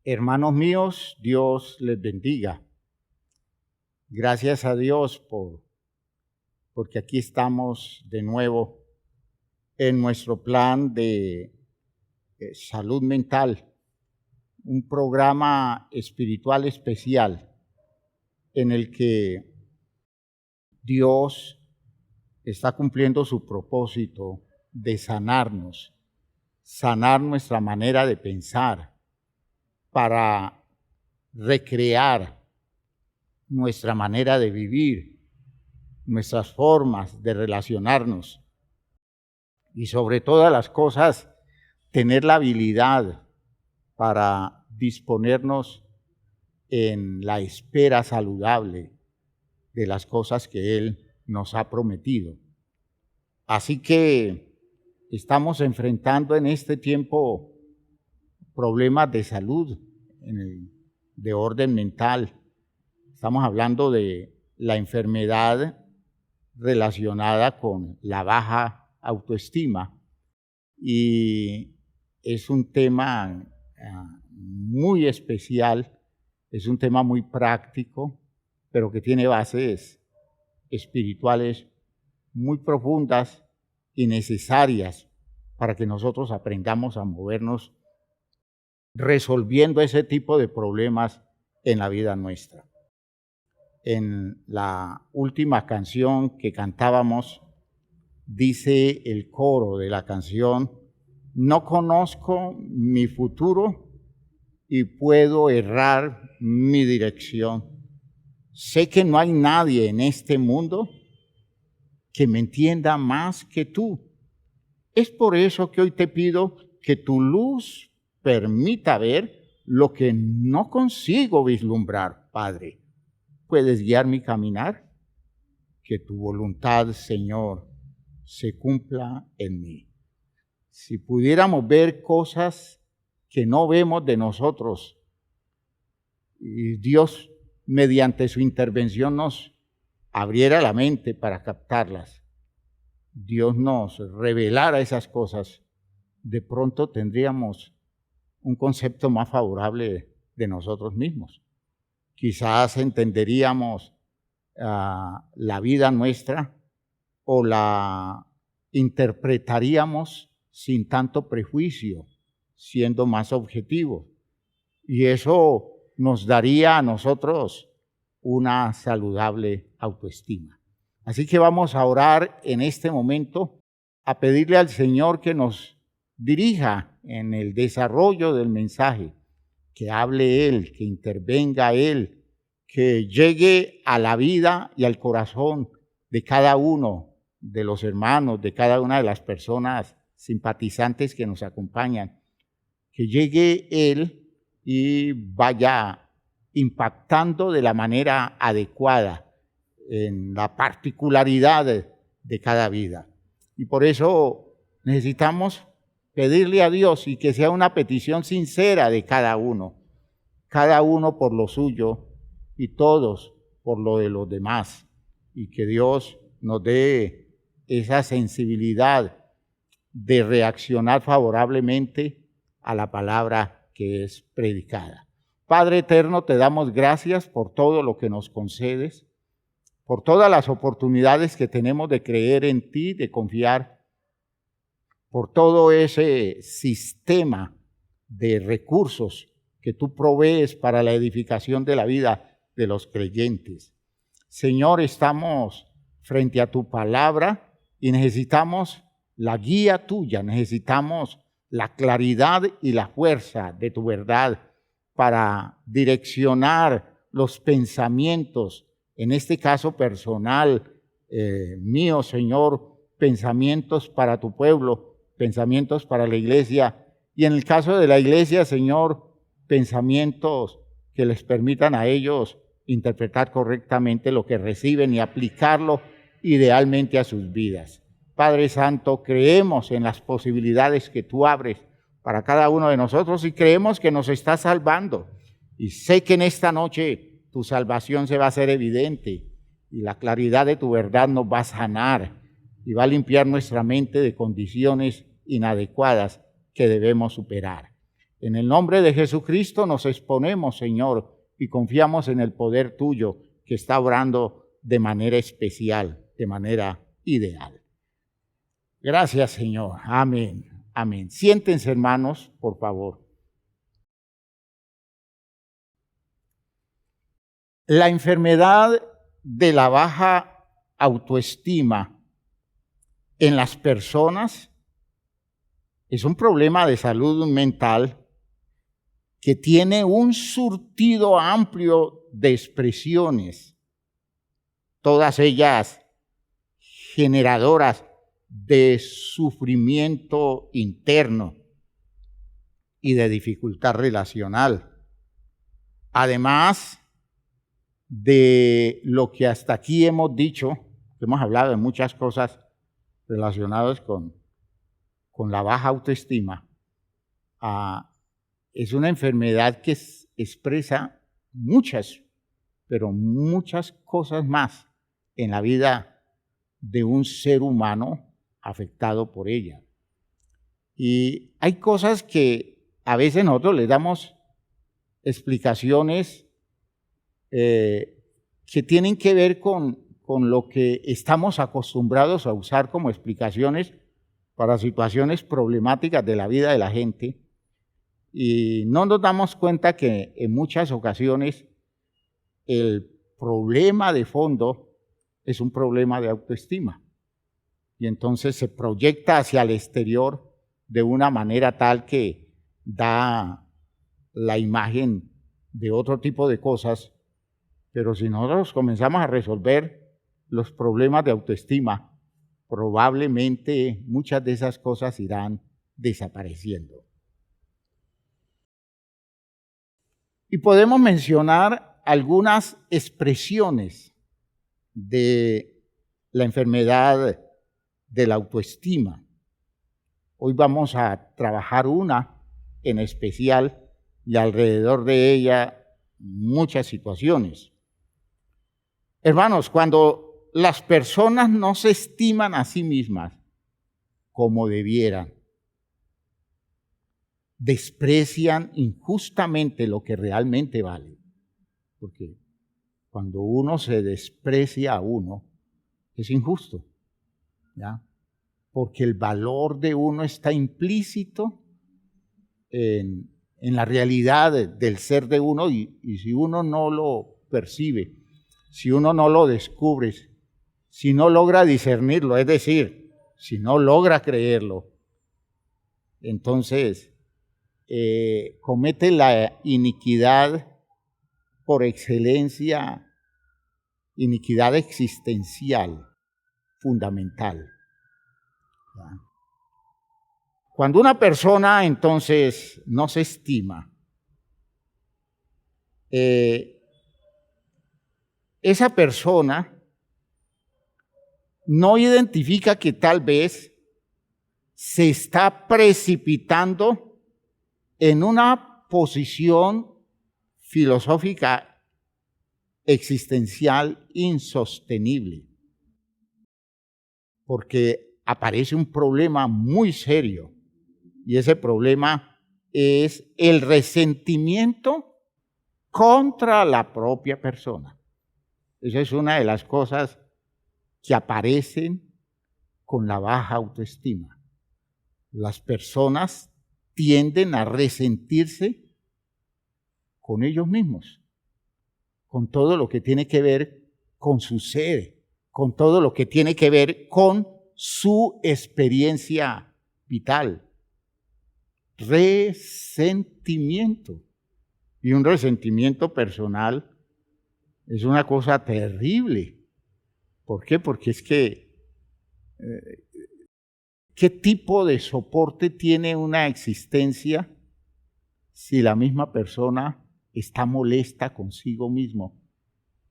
Hermanos míos, Dios les bendiga. Gracias a Dios porque aquí estamos de nuevo en nuestro plan de salud mental, un programa espiritual especial en el que Dios está cumpliendo su propósito de sanarnos, sanar nuestra manera de pensar, para recrear nuestra manera de vivir, nuestras formas de relacionarnos y sobre todas las cosas tener la habilidad para disponernos en la espera saludable de las cosas que Él nos ha prometido. Así que estamos enfrentando en este tiempo problemas de salud, de orden mental. Estamos hablando de la enfermedad relacionada con la baja autoestima y es un tema muy especial, es un tema muy práctico, pero que tiene bases espirituales muy profundas y necesarias para que nosotros aprendamos a movernos resolviendo ese tipo de problemas en la vida nuestra. En la última canción que cantábamos, dice el coro de la canción: no conozco mi futuro y puedo errar mi dirección. Sé que no hay nadie en este mundo que me entienda más que tú. Es por eso que hoy te pido que tu luz permita ver lo que no consigo vislumbrar, Padre. ¿Puedes guiar mi caminar? Que tu voluntad, Señor, se cumpla en mí. Si pudiéramos ver cosas que no vemos de nosotros y Dios, mediante su intervención, nos abriera la mente para captarlas, Dios nos revelara esas cosas, de pronto tendríamos un concepto más favorable de nosotros mismos. Quizás entenderíamos la vida nuestra o la interpretaríamos sin tanto prejuicio, siendo más objetivos. Y eso nos daría a nosotros una saludable autoestima. Así que vamos a orar en este momento, a pedirle al Señor que nos dirija en el desarrollo del mensaje, que hable Él, que intervenga Él, que llegue a la vida y al corazón de cada uno de los hermanos, de cada una de las personas simpatizantes que nos acompañan, que llegue Él y vaya impactando de la manera adecuada en la particularidad de cada vida. Y por eso necesitamos pedirle a Dios y que sea una petición sincera de cada uno por lo suyo y todos por lo de los demás, y que Dios nos dé esa sensibilidad de reaccionar favorablemente a la palabra que es predicada. Padre eterno, te damos gracias por todo lo que nos concedes, por todas las oportunidades que tenemos de creer en ti, de confiar, por todo ese sistema de recursos que tú provees para la edificación de la vida de los creyentes. Señor, estamos frente a tu palabra y necesitamos la guía tuya, necesitamos la claridad y la fuerza de tu verdad para direccionar los pensamientos, en este caso personal mío, Señor, pensamientos para tu pueblo, pensamientos para la iglesia, y en el caso de la iglesia, Señor, pensamientos que les permitan a ellos interpretar correctamente lo que reciben y aplicarlo idealmente a sus vidas. Padre Santo, creemos en las posibilidades que tú abres para cada uno de nosotros y creemos que nos estás salvando. Y sé que en esta noche tu salvación se va a hacer evidente y la claridad de tu verdad nos va a sanar y va a limpiar nuestra mente de condiciones inadecuadas que debemos superar. En el nombre de Jesucristo nos exponemos, Señor, y confiamos en el poder tuyo que está obrando de manera especial, de manera ideal. Gracias, Señor. Amén. Amén. Siéntense, hermanos, por favor. La enfermedad de la baja autoestima en las personas es un problema de salud mental que tiene un surtido amplio de expresiones, todas ellas generadoras de sufrimiento interno y de dificultad relacional. Además de lo que hasta aquí hemos dicho, hemos hablado de muchas cosas relacionadas con la baja autoestima, es una enfermedad que expresa muchas, pero muchas cosas más en la vida de un ser humano afectado por ella. Y hay cosas que a veces nosotros le damos explicaciones que tienen que ver con lo que estamos acostumbrados a usar como explicaciones para situaciones problemáticas de la vida de la gente, y no nos damos cuenta que en muchas ocasiones el problema de fondo es un problema de autoestima, y entonces se proyecta hacia el exterior de una manera tal que da la imagen de otro tipo de cosas. Pero si nosotros comenzamos a resolver los problemas de autoestima, probablemente muchas de esas cosas irán desapareciendo. Y podemos mencionar algunas expresiones de la enfermedad de la autoestima. Hoy vamos a trabajar una en especial y alrededor de ella muchas situaciones. Hermanos, cuando las personas no se estiman a sí mismas como debieran, desprecian injustamente lo que realmente vale. Porque cuando uno se desprecia a uno, es injusto, ¿ya? Porque el valor de uno está implícito en la realidad del ser de uno, y si uno no lo percibe, si uno no lo descubre, si no logra discernirlo, es decir, si no logra creerlo, entonces comete la iniquidad por excelencia, iniquidad existencial, fundamental. Cuando una persona entonces no se estima, esa persona no identifica que tal vez se está precipitando en una posición filosófica existencial insostenible, porque aparece un problema muy serio, y ese problema es el resentimiento contra la propia persona. Esa es una de las cosas que aparecen con la baja autoestima. Las personas tienden a resentirse con ellos mismos, con todo lo que tiene que ver con su ser, con todo lo que tiene que ver con su experiencia vital. Resentimiento. Y un resentimiento personal es una cosa terrible. ¿Por qué? Porque es que ¿qué tipo de soporte tiene una existencia si la misma persona está molesta consigo mismo?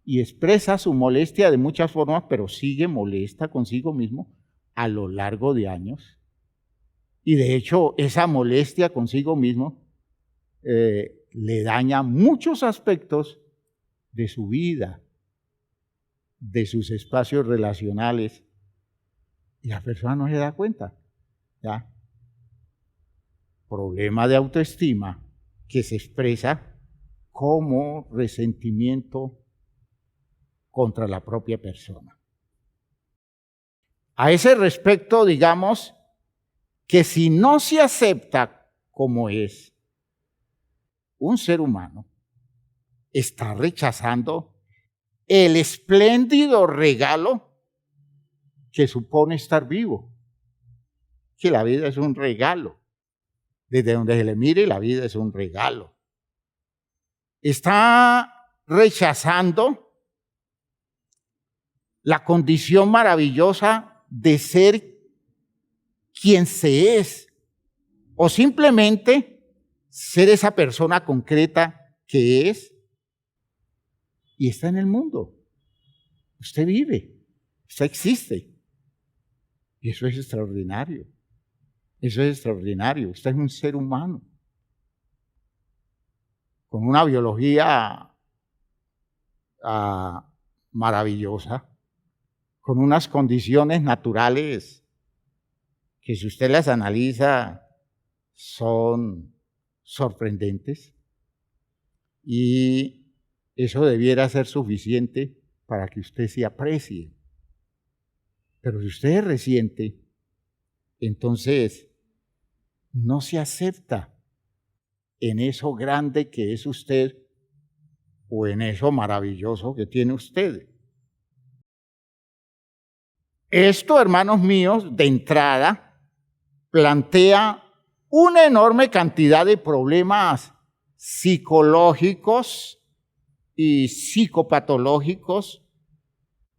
Y expresa su molestia de muchas formas, pero sigue molesta consigo mismo a lo largo de años. Y de hecho, esa molestia consigo mismo le daña muchos aspectos de su vida, de sus espacios relacionales, y la persona no se da cuenta, ¿ya? problema de autoestima que se expresa como resentimiento contra la propia persona. A ese respecto, digamos que si no se acepta como es un ser humano, está rechazando el espléndido regalo que supone estar vivo. Que la vida es un regalo. Desde donde se le mire, la vida es un regalo. Está rechazando la condición maravillosa de ser quien se es, o simplemente ser esa persona concreta que es y está en el mundo. Usted vive, usted existe. Y eso es extraordinario. Eso es extraordinario. Usted es un ser humano con una biología maravillosa, con unas condiciones naturales que si usted las analiza son sorprendentes, y eso debiera ser suficiente para que usted se aprecie. Pero si usted es reciente, entonces no se acepta en eso grande que es usted o en eso maravilloso que tiene usted. Esto, hermanos míos, de entrada plantea una enorme cantidad de problemas psicológicos y psicopatológicos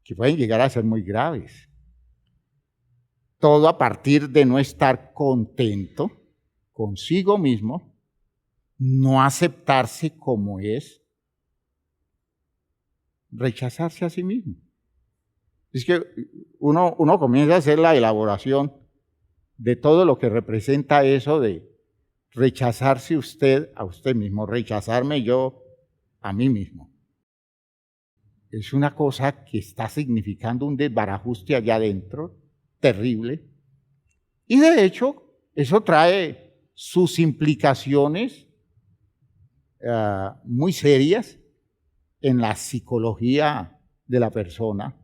que pueden llegar a ser muy graves. Todo a partir de no estar contento consigo mismo, no aceptarse como es, rechazarse a sí mismo. Es que uno comienza a hacer la elaboración de todo lo que representa eso de rechazarse usted a usted mismo, rechazarme yo a mí mismo. Es una cosa que está significando un desbarajuste allá adentro, terrible. Y de hecho, eso trae sus implicaciones muy serias en la psicología de la persona,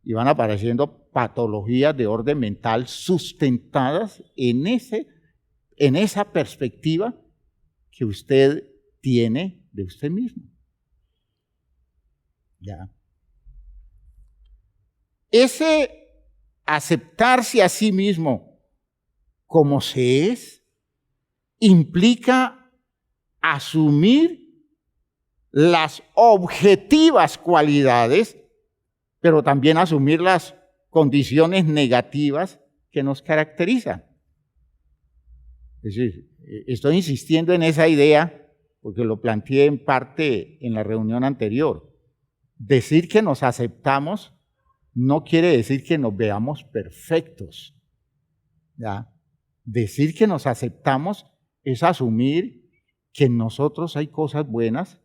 y van apareciendo patologías de orden mental sustentadas en esa perspectiva que usted tiene de usted mismo. ¿Ya? Ese aceptarse a sí mismo como se es implica asumir las objetivas cualidades, pero también asumir las condiciones negativas que nos caracterizan. Es decir, estoy insistiendo en esa idea porque lo planteé en parte en la reunión anterior. Decir que nos aceptamos no quiere decir que nos veamos perfectos, ¿ya? Decir que nos aceptamos es asumir que en nosotros hay cosas buenas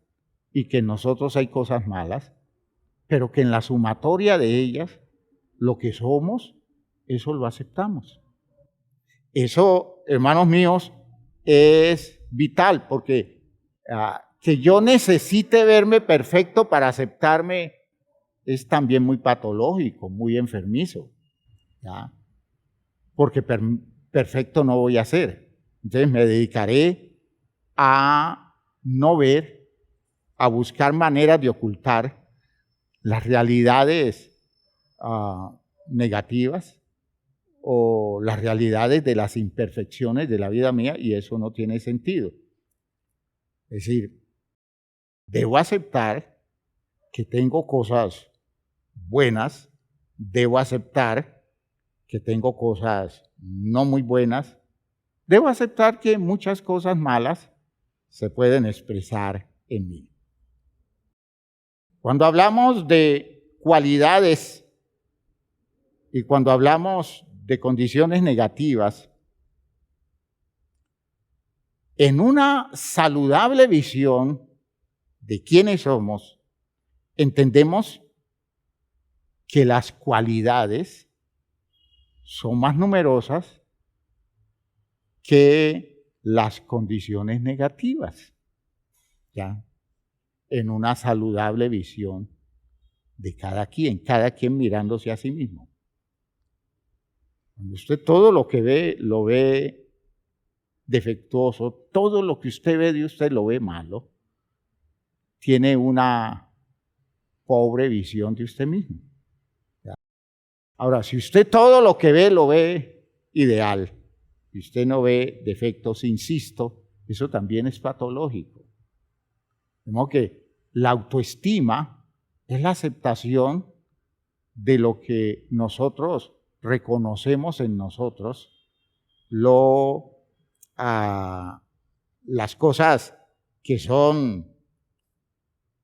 y que en nosotros hay cosas malas, pero que en la sumatoria de ellas, lo que somos, eso lo aceptamos. Eso, hermanos míos, es vital, porque que yo necesite verme perfecto para aceptarme es también muy patológico, muy enfermizo, ¿ya? Porque perfecto no voy a ser. Entonces me dedicaré a no ver, a buscar maneras de ocultar las realidades negativas o las realidades de las imperfecciones de la vida mía, y eso no tiene sentido. Es decir, debo aceptar que tengo cosas buenas, debo aceptar que tengo cosas no muy buenas, debo aceptar que muchas cosas malas se pueden expresar en mí. Cuando hablamos de cualidades y cuando hablamos de condiciones negativas, en una saludable visión de quiénes somos, entendemos que las cualidades son más numerosas que las condiciones negativas, ¿ya? En una saludable visión de cada quien mirándose a sí mismo. Cuando usted todo lo que ve, lo ve defectuoso, todo lo que usted ve de usted lo ve malo, tiene una pobre visión de usted mismo. ¿Ya? Ahora, si usted todo lo que ve lo ve ideal, y usted no ve defectos, insisto, eso también es patológico. De modo que la autoestima es la aceptación de lo que nosotros reconocemos en nosotros, las cosas que son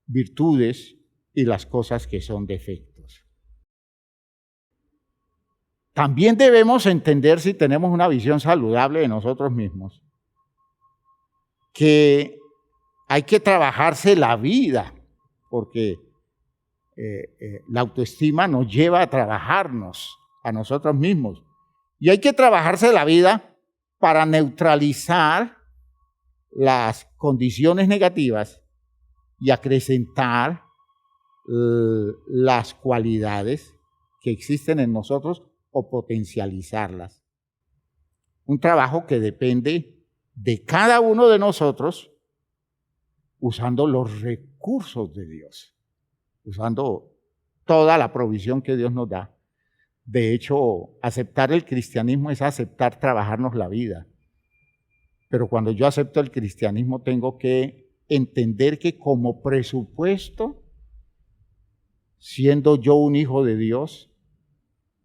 virtudes y las cosas que son defectos. También debemos entender, si tenemos una visión saludable de nosotros mismos, que hay que trabajarse la vida, porque la autoestima nos lleva a trabajarnos a nosotros mismos. Y hay que trabajarse la vida para neutralizar las condiciones negativas y acrecentar las cualidades que existen en nosotros o potencializarlas. Un trabajo que depende de cada uno de nosotros usando los recursos de Dios, usando toda la provisión que Dios nos da. De hecho, aceptar el cristianismo es aceptar trabajarnos la vida. Pero cuando yo acepto el cristianismo tengo que entender que como presupuesto, siendo yo un hijo de Dios,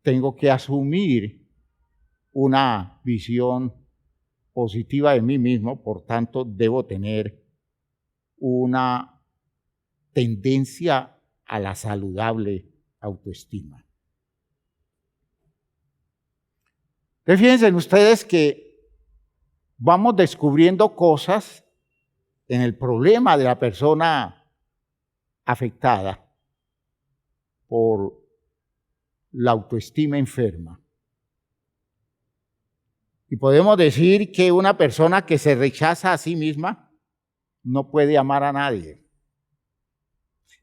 tengo que asumir una visión positiva de mí mismo, por tanto debo tener una tendencia a la saludable autoestima. Entonces, fíjense ustedes que vamos descubriendo cosas en el problema de la persona afectada por la autoestima enferma. Y podemos decir que una persona que se rechaza a sí misma no puede amar a nadie.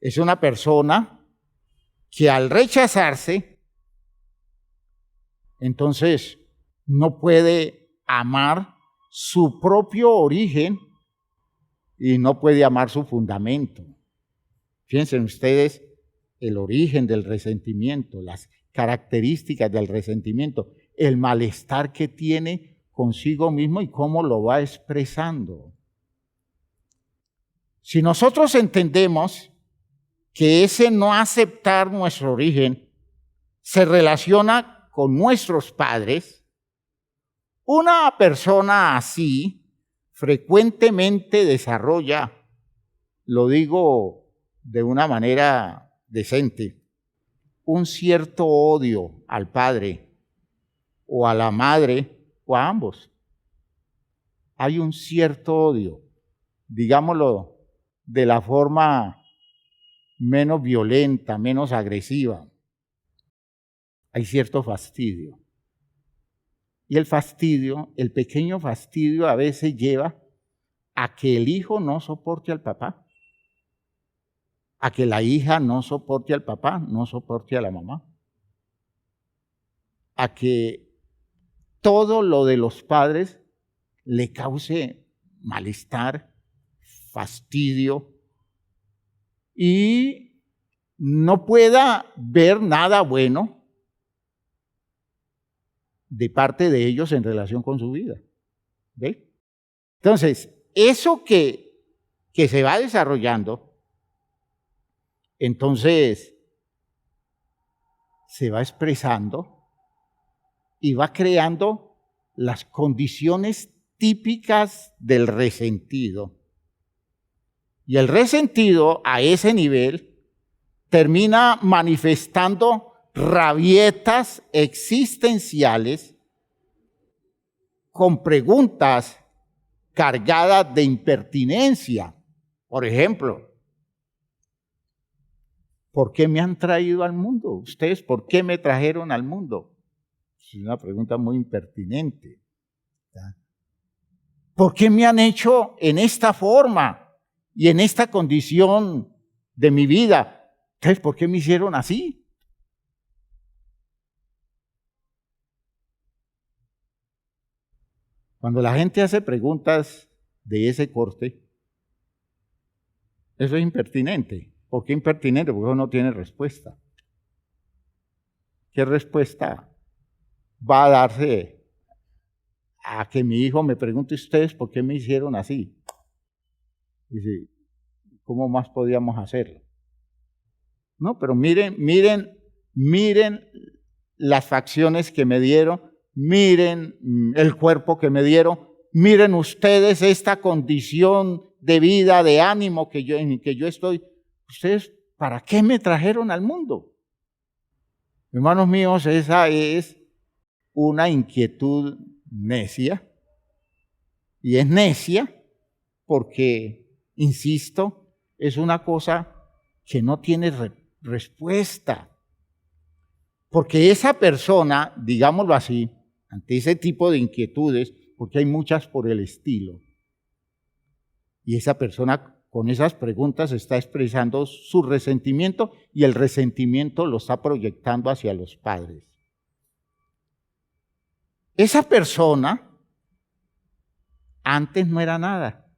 Es una persona que al rechazarse, entonces no puede amar su propio origen y no puede amar su fundamento. Fíjense ustedes el origen del resentimiento, las características del resentimiento, el malestar que tiene consigo mismo y cómo lo va expresando. Si nosotros entendemos que ese no aceptar nuestro origen se relaciona con nuestros padres, una persona así frecuentemente desarrolla, lo digo de una manera decente, un cierto odio al padre o a la madre o a ambos. Hay un cierto odio, digámoslo de la forma menos violenta, menos agresiva. Hay cierto fastidio. Y el fastidio, el pequeño fastidio a veces lleva a que el hijo no soporte al papá, a que la hija no soporte al papá, no soporte a la mamá, a que todo lo de los padres le cause malestar, fastidio y no pueda ver nada bueno de parte de ellos en relación con su vida. ¿Ve? Entonces, eso que se va desarrollando, entonces se va expresando y va creando las condiciones típicas del resentido. Y el resentido a ese nivel termina manifestando rabietas existenciales con preguntas cargadas de impertinencia. Por ejemplo, ¿por qué me han traído al mundo? ¿Ustedes por qué me trajeron al mundo? Es una pregunta muy impertinente. ¿Ya? ¿Por qué me han hecho en esta forma y en esta condición de mi vida? Entonces, ¿por qué me hicieron así? Cuando la gente hace preguntas de ese corte, eso es impertinente. ¿Por qué impertinente? Porque eso no tiene respuesta. ¿Qué respuesta va a darse a que mi hijo me pregunte ustedes por qué me hicieron así? Dice, ¿cómo más podíamos hacerlo? No, pero miren las facciones que me dieron, miren el cuerpo que me dieron, miren ustedes esta condición de vida, de ánimo en que yo estoy. ¿Ustedes para qué me trajeron al mundo? Hermanos míos, esa es una inquietud necia. Y es necia porque, insisto, es una cosa que no tiene respuesta. Porque esa persona, digámoslo así, ante ese tipo de inquietudes, porque hay muchas por el estilo, y esa persona con esas preguntas está expresando su resentimiento y el resentimiento lo está proyectando hacia los padres. Esa persona antes no era nada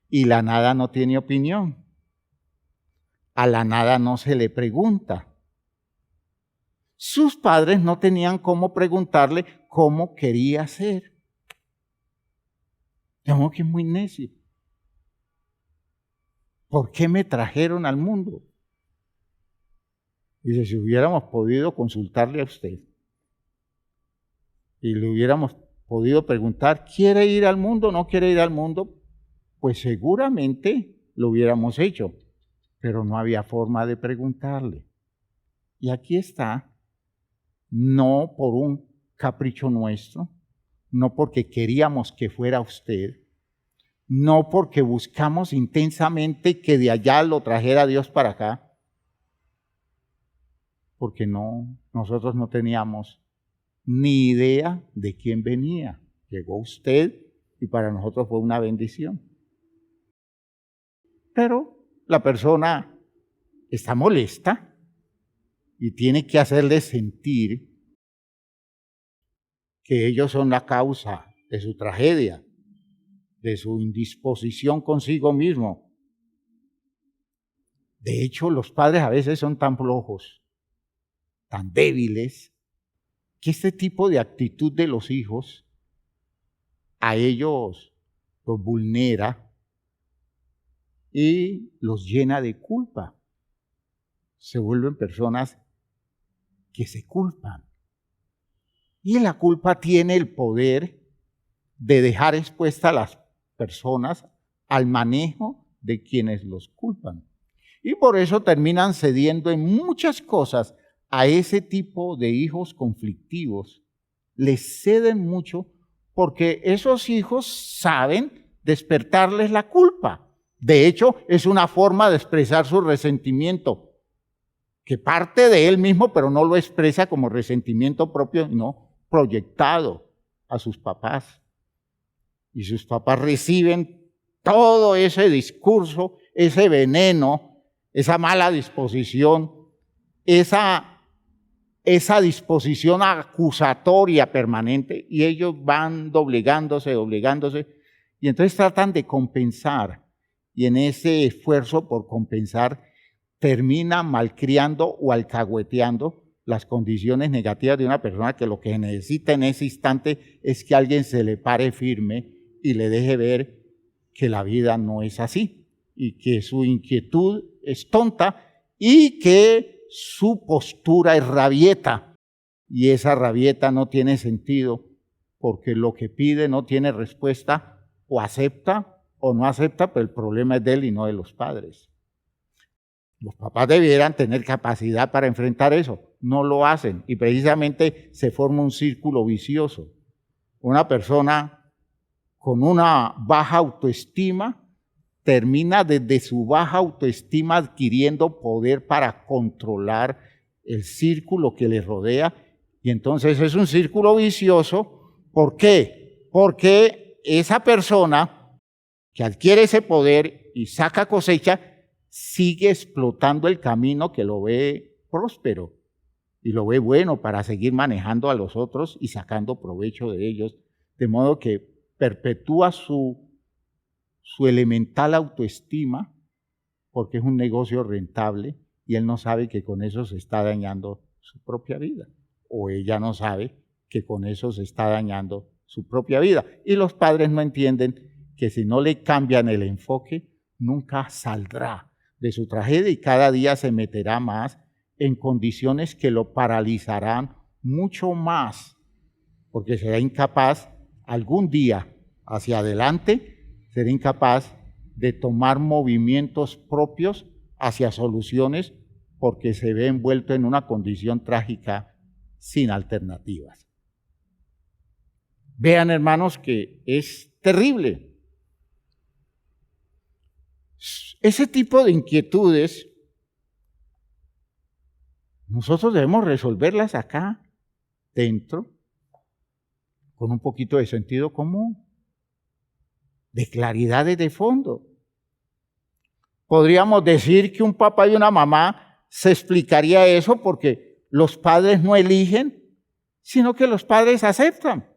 y la nada no tiene opinión. A la nada no se le pregunta. Sus padres no tenían cómo preguntarle cómo quería ser. Digamos que es muy necio. ¿Por qué me trajeron al mundo? Dice, si hubiéramos podido consultarle a usted y le hubiéramos podido preguntar, ¿quiere ir al mundo o no quiere ir al mundo? Pues seguramente lo hubiéramos hecho, pero no había forma de preguntarle. Y aquí está, no por un capricho nuestro, no porque queríamos que fuera usted, no porque buscamos intensamente que de allá lo trajera Dios para acá, porque nosotros no teníamos ni idea de quién venía. Llegó usted y para nosotros fue una bendición. Pero la persona está molesta y tiene que hacerles sentir que ellos son la causa de su tragedia, de su indisposición consigo mismo. De hecho, los padres a veces son tan flojos, tan débiles, que este tipo de actitud de los hijos a ellos los vulnera y los llena de culpa. Se vuelven personas que se culpan. Y la culpa tiene el poder de dejar expuesta a las personas al manejo de quienes los culpan. Y por eso terminan cediendo en muchas cosas a ese tipo de hijos conflictivos. Les ceden mucho porque esos hijos saben despertarles la culpa. De hecho, es una forma de expresar su resentimiento, que parte de él mismo, pero no lo expresa como resentimiento propio, no proyectado a sus papás. Y sus papás reciben todo ese discurso, ese veneno, esa mala disposición, esa disposición acusatoria permanente, y ellos van doblegándose, y entonces tratan de compensar, y en ese esfuerzo por compensar terminan malcriando o alcahueteando las condiciones negativas de una persona que lo que necesita en ese instante es que alguien se le pare firme y le deje ver que la vida no es así y que su inquietud es tonta y que su postura es rabieta. Y esa rabieta no tiene sentido porque lo que pide no tiene respuesta, o acepta o no acepta, pero el problema es de él y no de los padres. Los papás debieran tener capacidad para enfrentar eso. No lo hacen y precisamente se forma un círculo vicioso. Una persona con una baja autoestima termina desde su baja autoestima adquiriendo poder para controlar el círculo que le rodea, y entonces es un círculo vicioso. ¿Por qué? Porque esa persona que adquiere ese poder y saca cosecha, sigue explotando el camino que lo ve próspero y lo ve bueno para seguir manejando a los otros y sacando provecho de ellos, de modo que perpetúa su elemental autoestima, porque es un negocio rentable y él no sabe que con eso se está dañando su propia vida, o ella no sabe que con eso se está dañando su propia vida. Y los padres no entienden que si no le cambian el enfoque, nunca saldrá de su tragedia y cada día se meterá más en condiciones que lo paralizarán mucho más, porque será incapaz algún día hacia adelante, será incapaz de tomar movimientos propios hacia soluciones porque se ve envuelto en una condición trágica sin alternativas. Vean, hermanos, que es terrible. Ese tipo de inquietudes nosotros debemos resolverlas acá dentro con un poquito de sentido común, de claridad de fondo. Podríamos decir que un papá y una mamá se explicaría eso porque los padres no eligen, sino que los padres aceptan.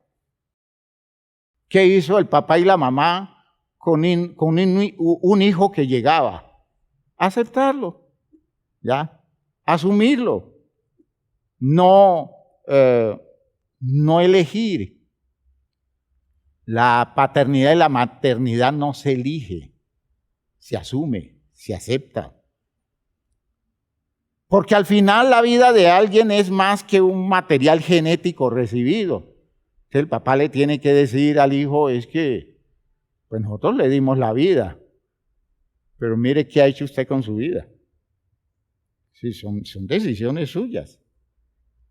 ¿Qué hizo el papá y la mamá con un hijo que llegaba? Aceptarlo, ¿ya? Asumirlo. No elegir. La paternidad y la maternidad no se elige, se asume, se acepta. Porque al final la vida de alguien es más que un material genético recibido. Entonces el papá le tiene que decir al hijo, es que pues nosotros le dimos la vida, pero mire qué ha hecho usted con su vida. Sí, son decisiones suyas.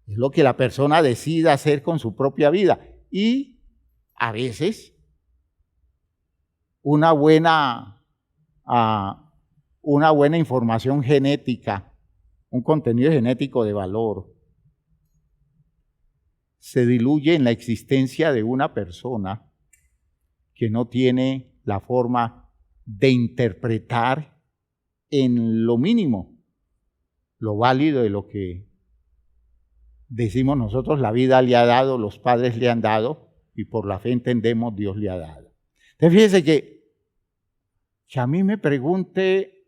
Es lo que la persona decida hacer con su propia vida. Y a veces una buena información genética, un contenido genético de valor, se diluye en la existencia de una persona que no tiene la forma de interpretar en lo mínimo lo válido de lo que decimos nosotros la vida le ha dado, los padres le han dado y por la fe entendemos Dios le ha dado. Entonces fíjese que a mí me pregunte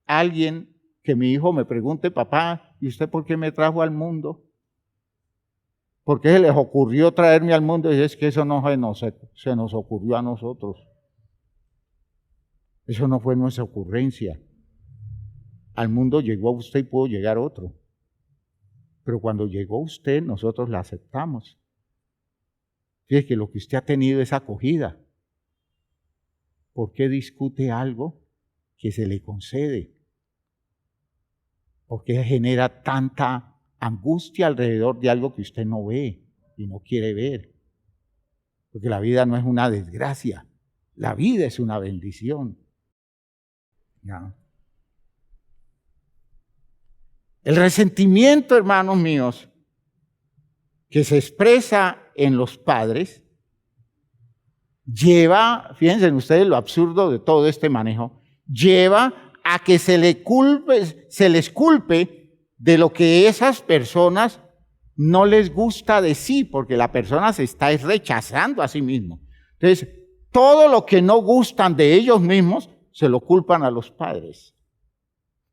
alguien, que mi hijo me pregunte, papá, ¿y usted por qué me trajo al mundo? ¿Por qué se les ocurrió traerme al mundo? Y es que eso no se nos ocurrió a nosotros. Eso no fue nuestra ocurrencia. Al mundo llegó usted y pudo llegar otro. Pero cuando llegó usted, nosotros la aceptamos. Fíjese que lo que usted ha tenido es acogida. ¿Por qué discute algo que se le concede? ¿Por qué genera tanta angustia alrededor de algo que usted no ve y no quiere ver? Porque la vida no es una desgracia, la vida es una bendición. ¿Ya? El resentimiento, hermanos míos, que se expresa en los padres, lleva, fíjense ustedes lo absurdo de todo este manejo, lleva a que se les culpe de lo que esas personas no les gusta de sí, porque la persona se está rechazando a sí mismo. Entonces, todo lo que no gustan de ellos mismos, se lo culpan a los padres.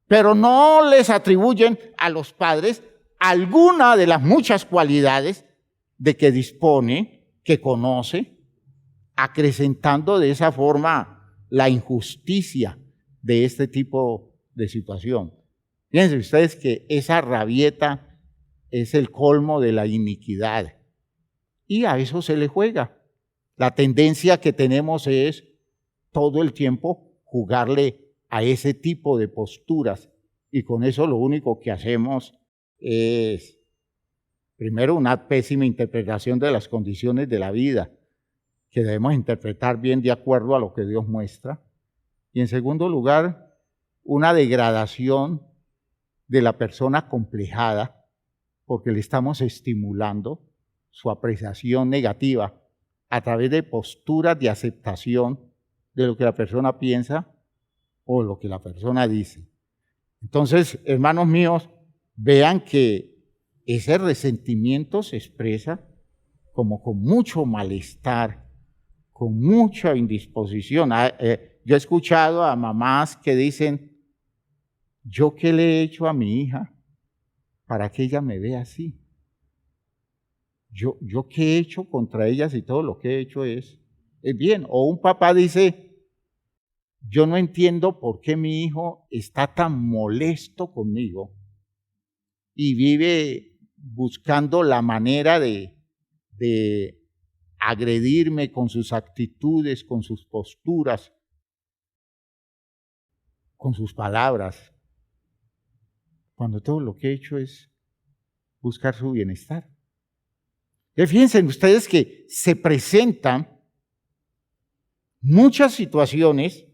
Pero no les atribuyen a los padres alguna de las muchas cualidades de que dispone, que conoce, acrecentando de esa forma la injusticia de este tipo de situación. Fíjense ustedes que esa rabieta es el colmo de la iniquidad. Y a eso se le juega. La tendencia que tenemos es todo el tiempo jugarle a ese tipo de posturas. Y con eso lo único que hacemos es, primero, una pésima interpretación de las condiciones de la vida, que debemos interpretar bien de acuerdo a lo que Dios muestra. Y en segundo lugar, una degradación de la persona complejada, porque le estamos estimulando su apreciación negativa a través de posturas de aceptación de lo que la persona piensa o lo que la persona dice. Entonces, hermanos míos, vean que ese resentimiento se expresa como con mucho malestar, con mucha indisposición. Yo he escuchado a mamás que dicen, ¿yo qué le he hecho a mi hija para que ella me vea así? ¿Yo qué he hecho contra ellas y todo lo que he hecho es bien? O un papá dice, yo no entiendo por qué mi hijo está tan molesto conmigo y vive buscando la manera de agredirme con sus actitudes, con sus posturas, con sus palabras, cuando todo lo que he hecho es buscar su bienestar. Y fíjense ustedes que se presentan muchas situaciones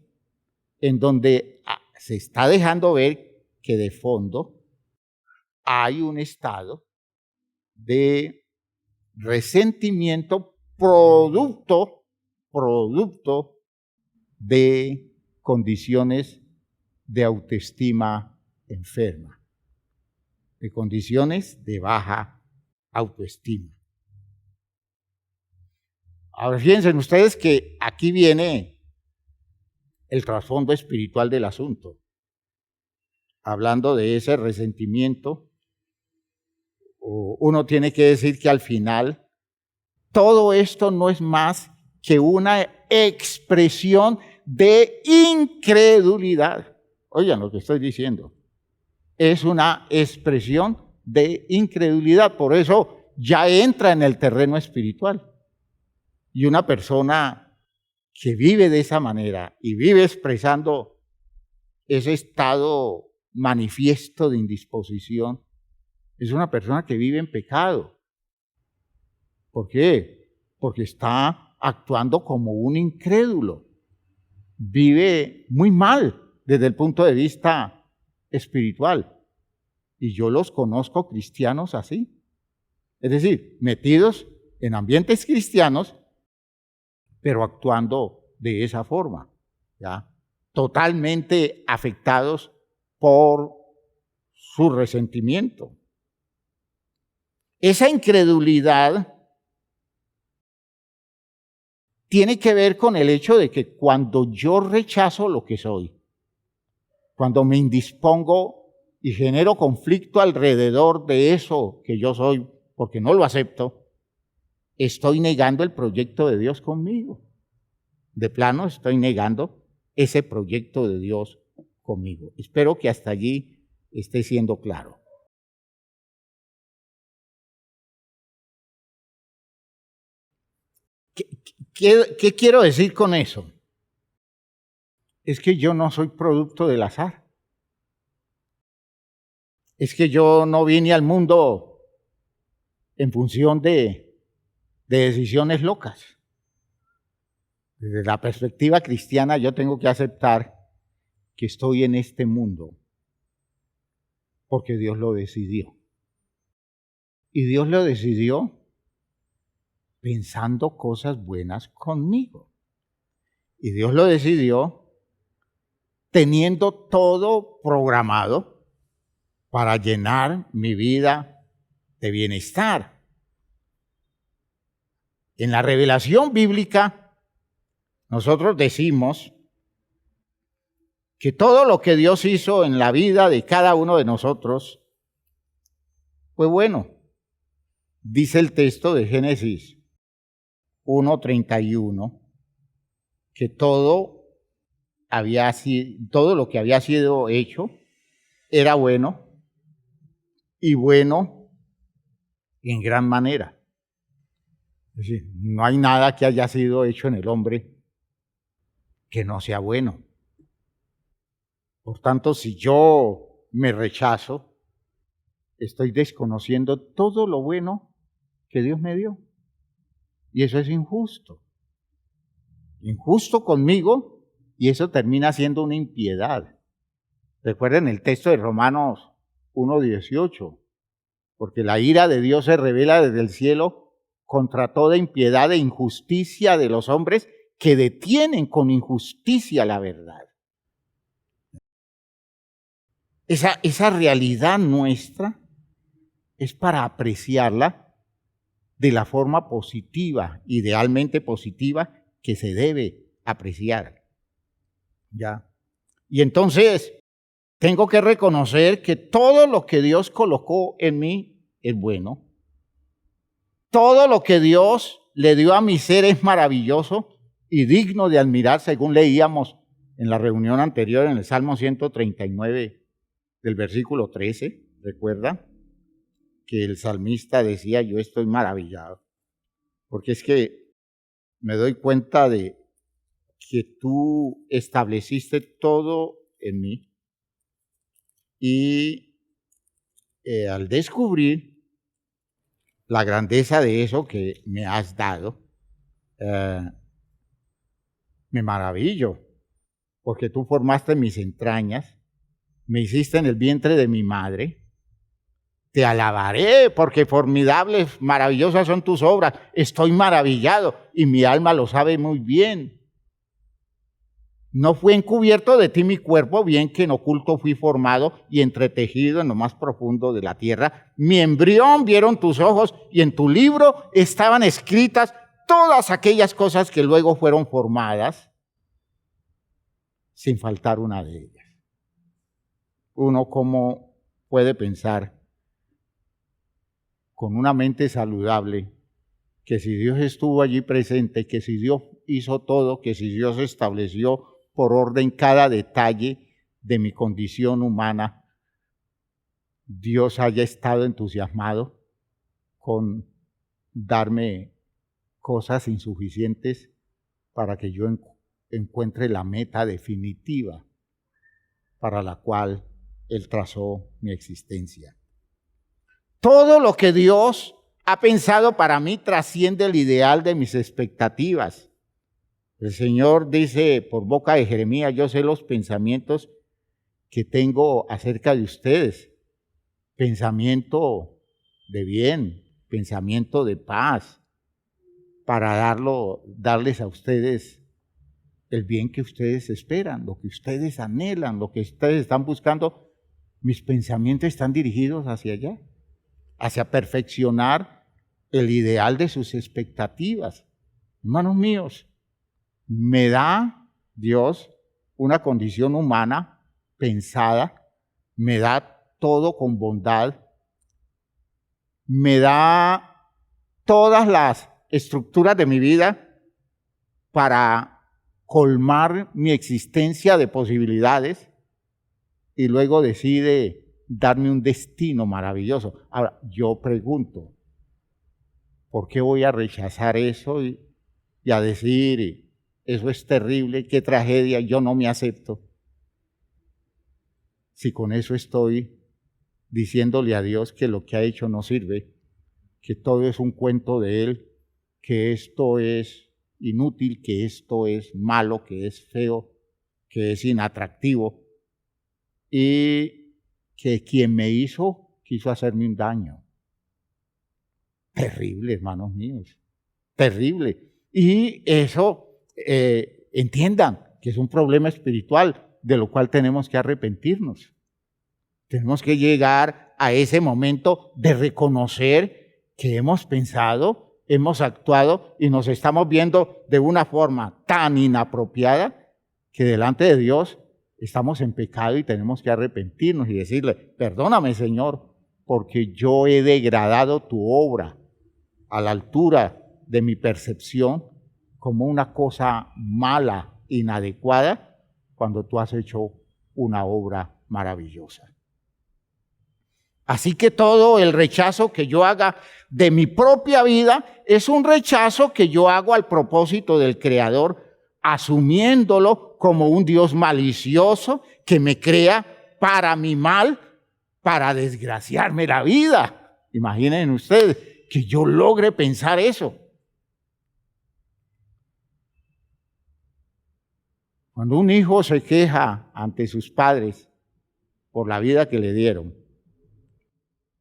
en donde se está dejando ver que de fondo hay un estado de resentimiento producto de condiciones de autoestima enferma, de condiciones de baja autoestima. Ahora fíjense ustedes que aquí viene el trasfondo espiritual del asunto. Hablando de ese resentimiento, uno tiene que decir que al final todo esto no es más que una expresión de incredulidad. Oigan lo que estoy diciendo. Es una expresión de incredulidad. Por eso ya entra en el terreno espiritual. Y una persona que vive de esa manera y vive expresando ese estado manifiesto de indisposición, es una persona que vive en pecado. ¿Por qué? Porque está actuando como un incrédulo. Vive muy mal desde el punto de vista espiritual. Y yo los conozco cristianos así. Es decir, metidos en ambientes cristianos, pero actuando de esa forma, ¿ya? Totalmente afectados por su resentimiento. Esa incredulidad tiene que ver con el hecho de que cuando yo rechazo lo que soy, cuando me indispongo y genero conflicto alrededor de eso que yo soy, porque no lo acepto, estoy negando el proyecto de Dios conmigo. De plano estoy negando ese proyecto de Dios conmigo. Espero que hasta allí esté siendo claro. ¿Qué quiero decir con eso? Es que yo no soy producto del azar. Es que yo no vine al mundo en función de decisiones locas. Desde la perspectiva cristiana yo tengo que aceptar que estoy en este mundo porque Dios lo decidió. Y Dios lo decidió pensando cosas buenas conmigo. Y Dios lo decidió teniendo todo programado para llenar mi vida de bienestar. En la revelación bíblica, nosotros decimos que todo lo que Dios hizo en la vida de cada uno de nosotros fue bueno. Dice el texto de Génesis 1:31 que todo lo que había sido hecho era bueno y bueno en gran manera. Es decir, no hay nada que haya sido hecho en el hombre que no sea bueno. Por tanto, si yo me rechazo, estoy desconociendo todo lo bueno que Dios me dio. Y eso es injusto. Injusto conmigo, y eso termina siendo una impiedad. Recuerden el texto de Romanos 1:18, porque la ira de Dios se revela desde el cielo contra toda impiedad e injusticia de los hombres que detienen con injusticia la verdad. Esa realidad nuestra es para apreciarla de la forma positiva, idealmente positiva, que se debe apreciar. ¿Ya? Y entonces tengo que reconocer que todo lo que Dios colocó en mí es bueno. Todo lo que Dios le dio a mi ser es maravilloso y digno de admirar, según leíamos en la reunión anterior en el Salmo 139 del versículo 13. ¿Recuerda? Que el salmista decía, yo estoy maravillado, porque es que me doy cuenta de que tú estableciste todo en mí y al descubrir la grandeza de eso que me has dado, me maravillo, porque tú formaste mis entrañas, me hiciste en el vientre de mi madre. Te alabaré porque formidables, maravillosas son tus obras. Estoy maravillado y mi alma lo sabe muy bien. No fue encubierto de ti mi cuerpo, bien que en oculto fui formado y entretejido en lo más profundo de la tierra. Mi embrión vieron tus ojos y en tu libro estaban escritas todas aquellas cosas que luego fueron formadas, sin faltar una de ellas. Uno, ¿cómo puede pensar con una mente saludable, que si Dios estuvo allí presente, que si Dios hizo todo, que si Dios estableció por orden cada detalle de mi condición humana, Dios haya estado entusiasmado con darme cosas insuficientes para que yo encuentre la meta definitiva para la cual Él trazó mi existencia? Todo lo que Dios ha pensado para mí trasciende el ideal de mis expectativas. El Señor dice por boca de Jeremías, yo sé los pensamientos que tengo acerca de ustedes. Pensamiento de bien, pensamiento de paz, para darles a ustedes el bien que ustedes esperan, lo que ustedes anhelan, lo que ustedes están buscando. Mis pensamientos están dirigidos hacia allá, hacia perfeccionar el ideal de sus expectativas. Hermanos míos, me da Dios una condición humana pensada, me da todo con bondad, me da todas las estructuras de mi vida para colmar mi existencia de posibilidades y luego decide darme un destino maravilloso. Ahora, yo pregunto, ¿por qué voy a rechazar eso y a decir, eso es terrible, qué tragedia, yo no me acepto? Si con eso estoy diciéndole a Dios que lo que ha hecho no sirve, que todo es un cuento de Él, que esto es inútil, que esto es malo, que es feo, que es inatractivo, y que quien me hizo quiso hacerme un daño. Terrible, hermanos míos, terrible. Y eso, entiendan que es un problema espiritual de lo cual tenemos que arrepentirnos. Tenemos que llegar a ese momento de reconocer que hemos pensado, hemos actuado y nos estamos viendo de una forma tan inapropiada que delante de Dios estamos en pecado y tenemos que arrepentirnos y decirle, perdóname, Señor, porque yo he degradado tu obra a la altura de mi percepción como una cosa mala, inadecuada, cuando tú has hecho una obra maravillosa. Así que todo el rechazo que yo haga de mi propia vida es un rechazo que yo hago al propósito del Creador, asumiéndolo como un Dios malicioso que me crea para mi mal, para desgraciarme la vida. Imaginen ustedes que yo logre pensar eso. Cuando un hijo se queja ante sus padres por la vida que le dieron,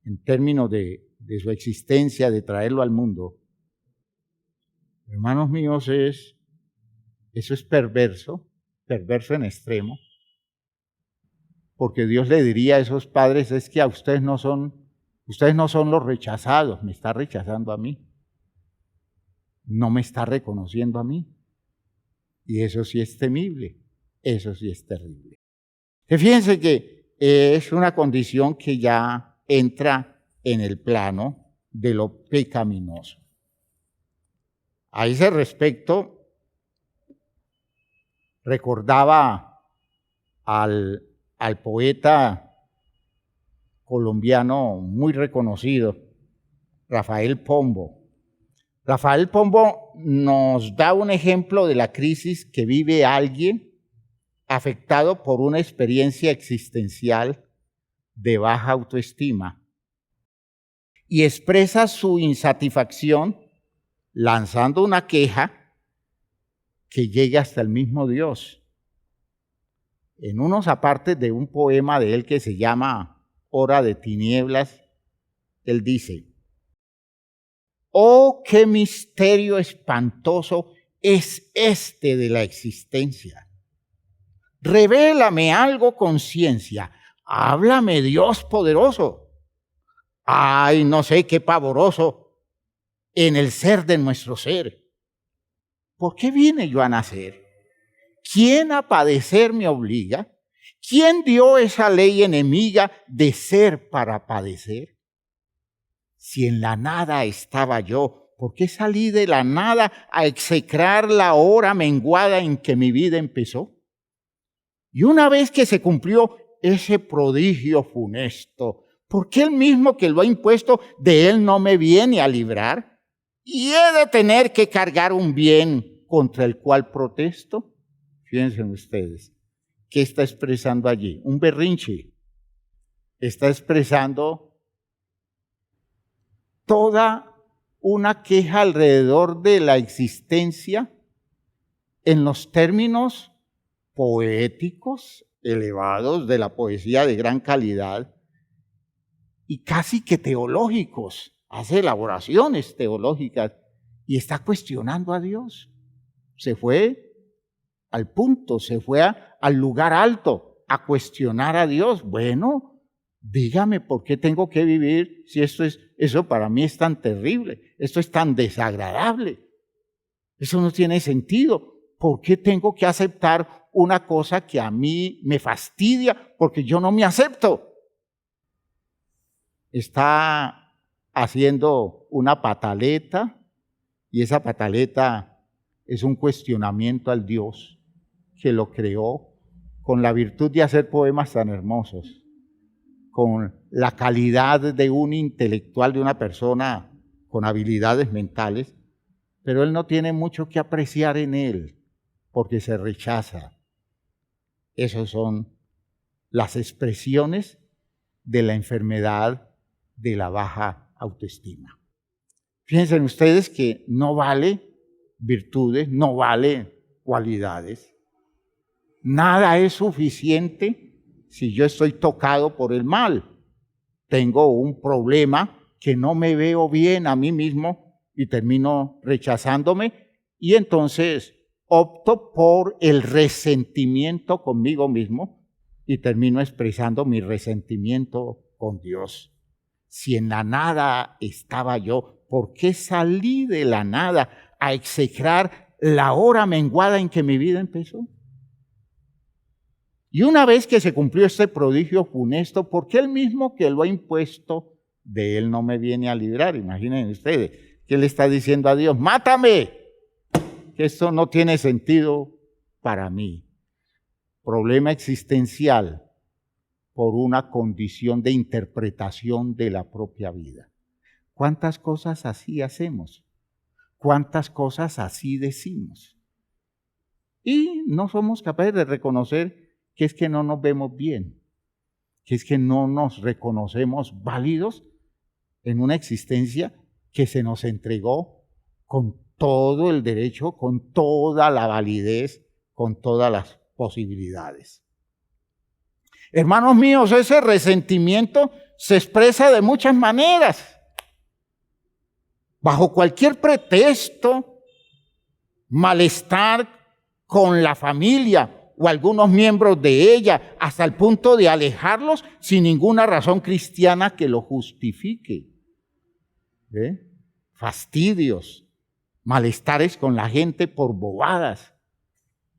en términos de su existencia, de traerlo al mundo, Hermanos míos, eso es perverso en extremo, porque Dios le diría a esos padres, es que a ustedes no son los rechazados, me está rechazando a mí, no me está reconociendo a mí. Y eso sí es temible, eso sí es terrible. Fíjense que es una condición que ya entra en el plano de lo pecaminoso. A ese respecto, recordaba al poeta colombiano muy reconocido, Rafael Pombo. Rafael Pombo nos da un ejemplo de la crisis que vive alguien afectado por una experiencia existencial de baja autoestima y expresa su insatisfacción lanzando una queja que llega hasta el mismo Dios. En unos apartes de un poema de él que se llama Hora de Tinieblas, él dice: ¡oh, qué misterio espantoso es este de la existencia! Revélame algo con ciencia, háblame Dios poderoso. Ay, no sé qué pavoroso en el ser de nuestro ser. ¿Por qué vine yo a nacer? ¿Quién a padecer me obliga? ¿Quién dio esa ley enemiga de ser para padecer? Si en la nada estaba yo, ¿por qué salí de la nada a execrar la hora menguada en que mi vida empezó? Y una vez que se cumplió ese prodigio funesto, ¿por qué el mismo que lo ha impuesto de él no me viene a librar? ¿Y he de tener que cargar un bien contra el cual protesto? Fíjense ustedes, ¿qué está expresando allí? Un berrinche. Está expresando toda una queja alrededor de la existencia en los términos poéticos, elevados, de la poesía de gran calidad y casi que teológicos. Hace elaboraciones teológicas y está cuestionando a Dios. Se fue al punto, se fue al lugar alto a cuestionar a Dios. Bueno, dígame por qué tengo que vivir si eso para mí es tan terrible, esto es tan desagradable, eso no tiene sentido. ¿Por qué tengo que aceptar una cosa que a mí me fastidia porque yo no me acepto? Está haciendo una pataleta y esa pataleta es un cuestionamiento al Dios que lo creó con la virtud de hacer poemas tan hermosos, con la calidad de un intelectual, de una persona con habilidades mentales, pero él no tiene mucho que apreciar en él porque se rechaza. Esas son las expresiones de la enfermedad de la baja autoestima. Fíjense ustedes que no vale virtudes, no vale cualidades. Nada es suficiente si yo estoy tocado por el mal. Tengo un problema que no me veo bien a mí mismo y termino rechazándome y entonces opto por el resentimiento conmigo mismo y termino expresando mi resentimiento con Dios. Si en la nada estaba yo, ¿por qué salí de la nada a execrar la hora menguada en que mi vida empezó? Y una vez que se cumplió este prodigio funesto, ¿por qué el mismo que lo ha impuesto de él no me viene a librar? Imaginen ustedes, que le está diciendo a Dios: ¡mátame! Que esto no tiene sentido para mí. Problema existencial por una condición de interpretación de la propia vida. ¿Cuántas cosas así hacemos? ¿Cuántas cosas así decimos? Y no somos capaces de reconocer que es que no nos vemos bien, que es que no nos reconocemos válidos en una existencia que se nos entregó con todo el derecho, con toda la validez, con todas las posibilidades. Hermanos míos, ese resentimiento se expresa de muchas maneras. Bajo cualquier pretexto malestar con la familia o algunos miembros de ella, hasta el punto de alejarlos sin ninguna razón cristiana que lo justifique. ¿Ve? Fastidios, malestares con la gente por bobadas.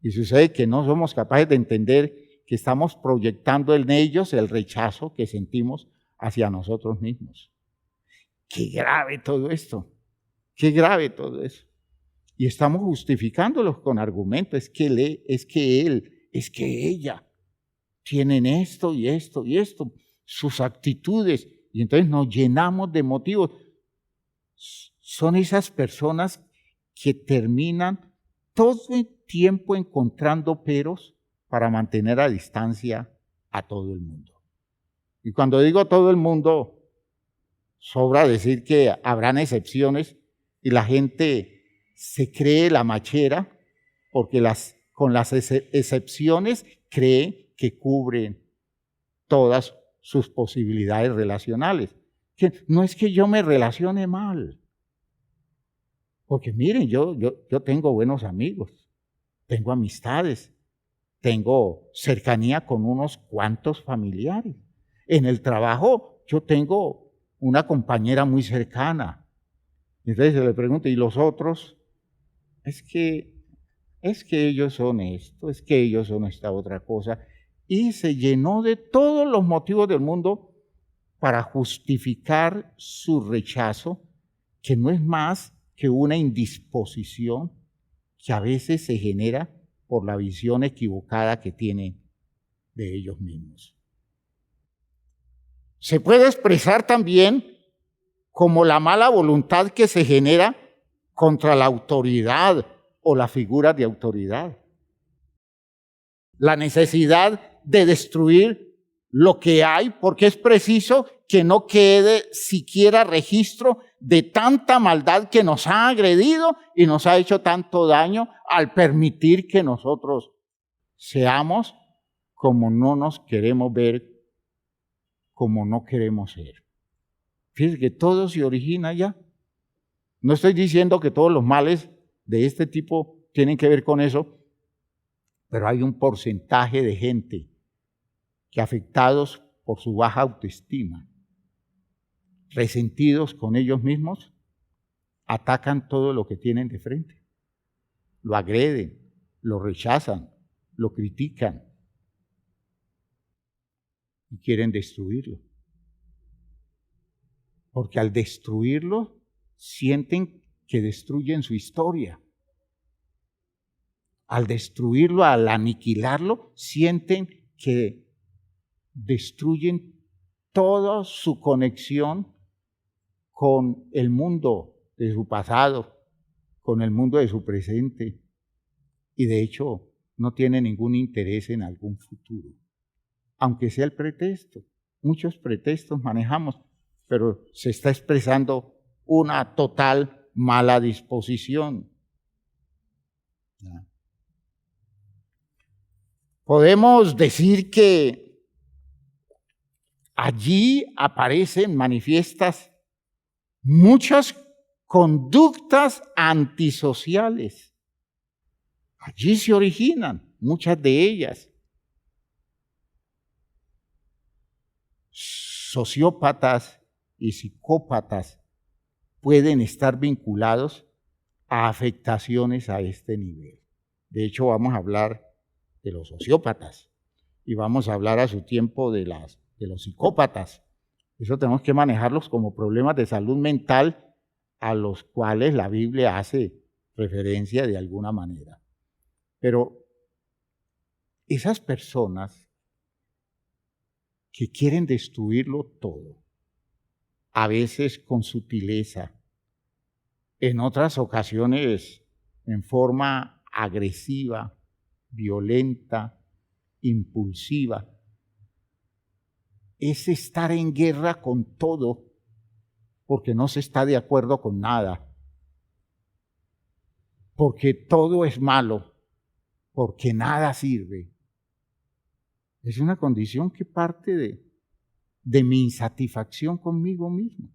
Y sucede que no somos capaces de entender que estamos proyectando en ellos el rechazo que sentimos hacia nosotros mismos. Qué grave todo esto, qué grave todo eso. Y estamos justificándolos con argumentos, es que él, es que ella, tienen esto y esto y esto, sus actitudes, y entonces nos llenamos de motivos. Son esas personas que terminan todo el tiempo encontrando peros para mantener a distancia a todo el mundo. Y cuando digo todo el mundo, sobra decir que habrán excepciones y la gente se cree la machera porque con las excepciones cree que cubren todas sus posibilidades relacionales. Que no es que yo me relacione mal, porque miren, yo tengo buenos amigos, tengo amistades, tengo cercanía con unos cuantos familiares. En el trabajo yo tengo una compañera muy cercana. Entonces se le pregunta, ¿y los otros? Es que ellos son esto, es que ellos son esta otra cosa. Y se llenó de todos los motivos del mundo para justificar su rechazo, que no es más que una indisposición que a veces se genera por la visión equivocada que tienen de ellos mismos. Se puede expresar también como la mala voluntad que se genera contra la autoridad o la figura de autoridad. La necesidad de destruir lo que hay, porque es preciso que no quede siquiera registro de tanta maldad que nos ha agredido y nos ha hecho tanto daño al permitir que nosotros seamos como no nos queremos ver, como no queremos ser. Fíjense que todo se origina allá. No estoy diciendo que todos los males de este tipo tienen que ver con eso, pero hay un porcentaje de gente que, afectados por su baja autoestima, resentidos con ellos mismos, atacan todo lo que tienen de frente. Lo agreden, lo rechazan, lo critican y quieren destruirlo. Porque al destruirlo, sienten que destruyen su historia. Al destruirlo, al aniquilarlo, sienten que destruyen toda su conexión con el mundo de su pasado, con el mundo de su presente, y de hecho no tienen ningún interés en algún futuro, aunque sea el pretexto. Muchos pretextos manejamos, pero se está expresando una total mala disposición. Podemos decir que allí aparecen manifiestas muchas conductas antisociales. Allí se originan muchas de ellas. Sociópatas y psicópatas pueden estar vinculados a afectaciones a este nivel. De hecho, vamos a hablar de los sociópatas y vamos a hablar a su tiempo de los psicópatas. Eso tenemos que manejarlos como problemas de salud mental a los cuales la Biblia hace referencia de alguna manera. Pero esas personas que quieren destruirlo todo, a veces con sutileza, en otras ocasiones en forma agresiva, violenta, impulsiva, es estar en guerra con todo porque no se está de acuerdo con nada, porque todo es malo, porque nada sirve. Es una condición que parte de mi insatisfacción conmigo mismo.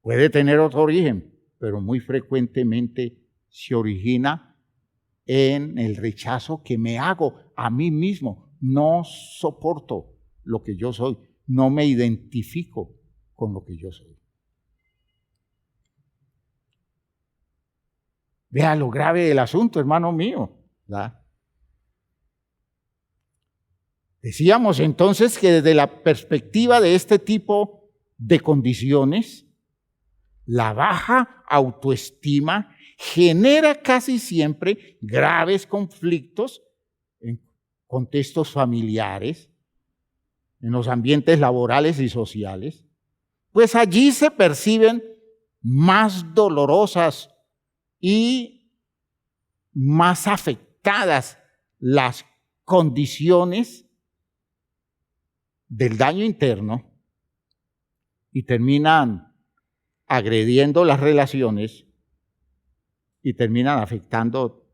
Puede tener otro origen, pero muy frecuentemente se origina en el rechazo que me hago a mí mismo. No soporto lo que yo soy, no me identifico con lo que yo soy. Vea lo grave del asunto, hermano mío, ¿verdad? Decíamos entonces que desde la perspectiva de este tipo de condiciones, la baja autoestima genera casi siempre graves conflictos en contextos familiares, en los ambientes laborales y sociales, pues allí se perciben más dolorosas y más afectadas las condiciones del daño interno y terminan agrediendo las relaciones y terminan afectando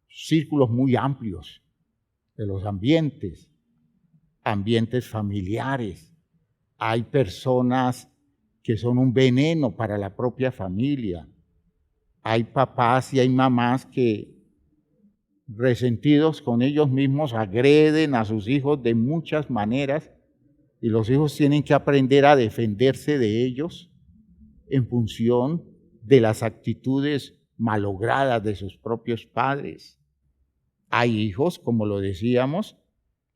círculos muy amplios de los ambientes familiares. Hay personas que son un veneno para la propia familia. Hay papás y hay mamás que, resentidos con ellos mismos, agreden a sus hijos de muchas maneras y los hijos tienen que aprender a defenderse de ellos en función de las actitudes malogradas de sus propios padres. Hay hijos, como lo decíamos,